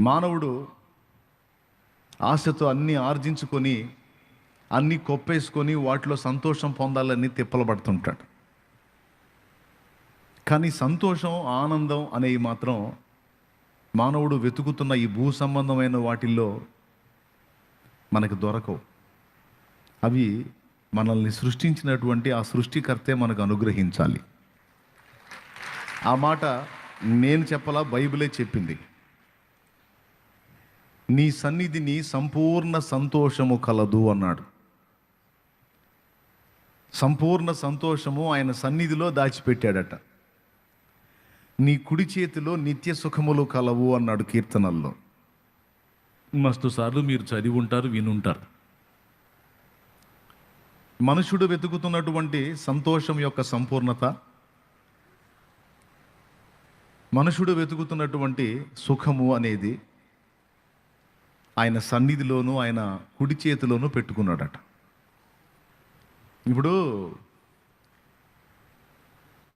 మానవుడు ఆశతో అన్నీ ఆర్జించుకొని అన్నీ కొప్పేసుకొని వాటిలో సంతోషం పొందాలని తిప్పలు పడుతుంటాడు. కానీ సంతోషం, ఆనందం అనేవి మాత్రం మానవుడు వెతుకుతున్న ఈ భూ సంబంధమైన వాటిల్లో మనకు దొరకవు. అవి మనల్ని సృష్టించినటువంటి ఆ సృష్టికర్తే మనకు అనుగ్రహించాలి. ఆ మాట నేను చెప్పలా, బైబిలే చెప్పింది. నీ సన్నిధిని సంపూర్ణ సంతోషము కలదు అన్నాడు. సంపూర్ణ సంతోషము ఆయన సన్నిధిలో దాచిపెట్టాడట. నీ కుడి చేతిలో నిత్య సుఖములు కలవు అన్నాడు కీర్తనల్లో. మస్తు సార్లు మీరు చదివి ఉంటారు, వినుంటారు. మనుషుడు వెతుకుతున్నటువంటి సంతోషం యొక్క సంపూర్ణత, మనుషుడు వెతుకుతున్నటువంటి సుఖము అనేది ఆయన సన్నిధిలోనూ ఆయన కుడి చేతిలోనూ పెట్టుకున్నాడట. ఇప్పుడు